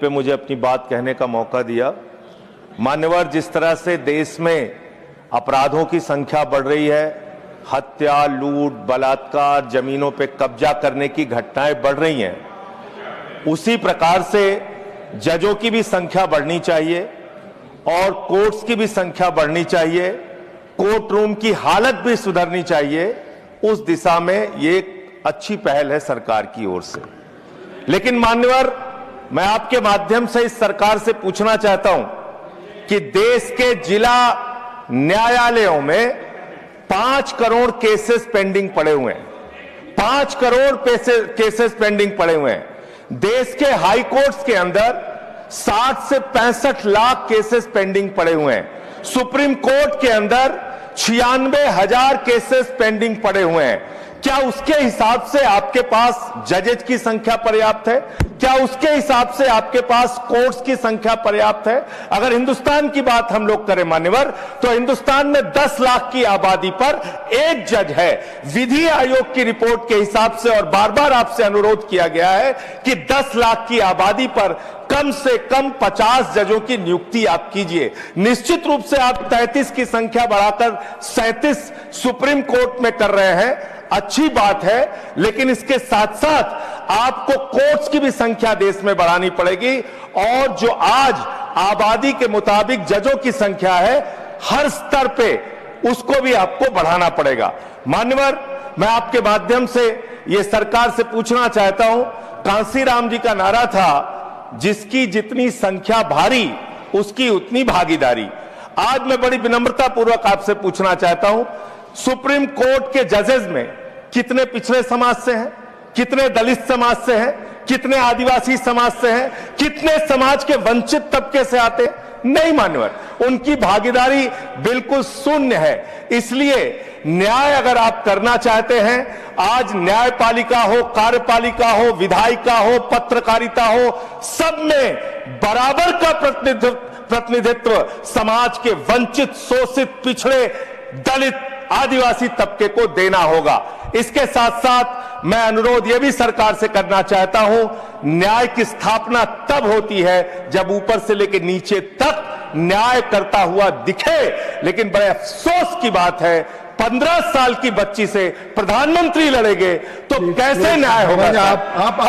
पे मुझे अपनी बात कहने का मौका दिया। मान्यवर, जिस तरह से देश में अपराधों की संख्या बढ़ रही है, हत्या, लूट, बलात्कार, जमीनों पे कब्जा करने की घटनाएं बढ़ रही हैं, उसी प्रकार से जजों की भी संख्या बढ़नी चाहिए और कोर्ट्स की भी संख्या बढ़नी चाहिए, कोर्ट रूम की हालत भी सुधरनी चाहिए। उस दिशा में ये एक अच्छी पहल है सरकार की ओर से। लेकिन मान्यवर, मैं आपके माध्यम से इस सरकार से पूछना चाहता हूं कि देश के जिला न्यायालयों में 5 करोड़ केसेस पेंडिंग पड़े हुए हैं। 5 करोड़ केसेस पेंडिंग पड़े हुए हैं। देश के हाई कोर्ट्स के अंदर 60 से 65 लाख केसेस पेंडिंग पड़े हुए हैं। सुप्रीम कोर्ट के अंदर 96,000 केसेस पेंडिंग पड़े हुए हैं। क्या उसके हिसाब से आपके पास जजेज की संख्या पर्याप्त है? क्या उसके हिसाब से आपके पास कोर्ट्स की संख्या पर्याप्त है? अगर हिंदुस्तान की बात हम लोग करें मान्यवर, तो हिंदुस्तान में 10 लाख की आबादी पर एक जज है। विधि आयोग की रिपोर्ट के हिसाब से, और बार बार आपसे अनुरोध किया गया है कि 10 लाख की आबादी पर कम से कम 50 जजों की नियुक्ति आप कीजिए। निश्चित रूप से आप 33 की संख्या बढ़ाकर 37 सुप्रीम कोर्ट में कर रहे हैं, अच्छी बात है, लेकिन इसके साथ साथ आपको कोर्ट्स की भी संख्या देश में बढ़ानी पड़ेगी। और जो आज आबादी के मुताबिक जजों की संख्या है हर स्तर पे, उसको भी आपको बढ़ाना पड़ेगा। मान्यवर, मैं आपके माध्यम से यह सरकार से पूछना चाहता हूं, कांसीराम जी का नारा था, जिसकी जितनी संख्या भारी उसकी उतनी भागीदारी। आज मैं बड़ी विनम्रता पूर्वक आपसे पूछना चाहता हूं, सुप्रीम कोर्ट के जजेस में कितने पिछड़े समाज से हैं, कितने दलित समाज से हैं, कितने आदिवासी समाज से हैं, कितने समाज के वंचित तबके से आते हैं? नहीं मान्यवर, उनकी भागीदारी बिल्कुल शून्य है। इसलिए न्याय अगर आप करना चाहते हैं, आज न्यायपालिका हो, कार्यपालिका हो, विधायिका हो, पत्रकारिता हो, सब में बराबर का प्रतिनिधित्व समाज के वंचित, शोषित, पिछड़े, दलित, आदिवासी तबके को देना होगा। इसके साथ साथ मैं अनुरोध यह भी सरकार से करना चाहता हूं, न्याय की स्थापना तब होती है जब ऊपर से लेकर नीचे तक न्याय करता हुआ दिखे। लेकिन बड़े अफसोस की बात है, 15 साल की बच्ची से प्रधानमंत्री लड़ेंगे तो कैसे न्याय होगा?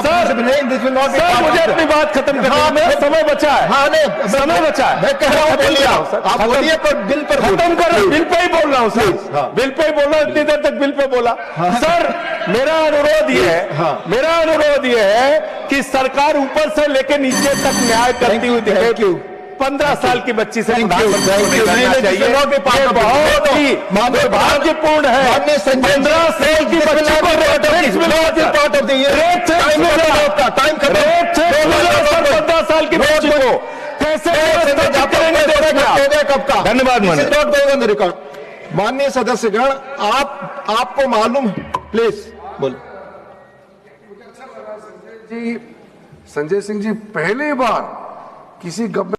सर, मुझे अपनी बात खत्म करनी है, मेरा समय बचा है। समय बचा है, मैं कह रहा हूं, बोल रहा हूं सर, आप बोलिए, पर बिल पर खत्म कर रहा हूं, बिल पे ही बोल रहा हूं सर, बिल पे ही बोल रहा हूं, इतनी देर तक बिल पे बोला। सर, मेरा अनुरोध यह है कि सरकार ऊपर से लेकर नीचे तक न्याय करती हुई दिखे। 15 साल की बच्ची से प्रधानमंत्री बहुत ही दुर्भाग्यपूर्ण है। 15 साल की बच्ची को 15 साल की बच्ची को कैसे? धन्यवाद। माननीय सदस्यगण, आपको मालूम है, प्लीज बोल। संजय सिंह जी पहली बार किसी गवर्नमेंट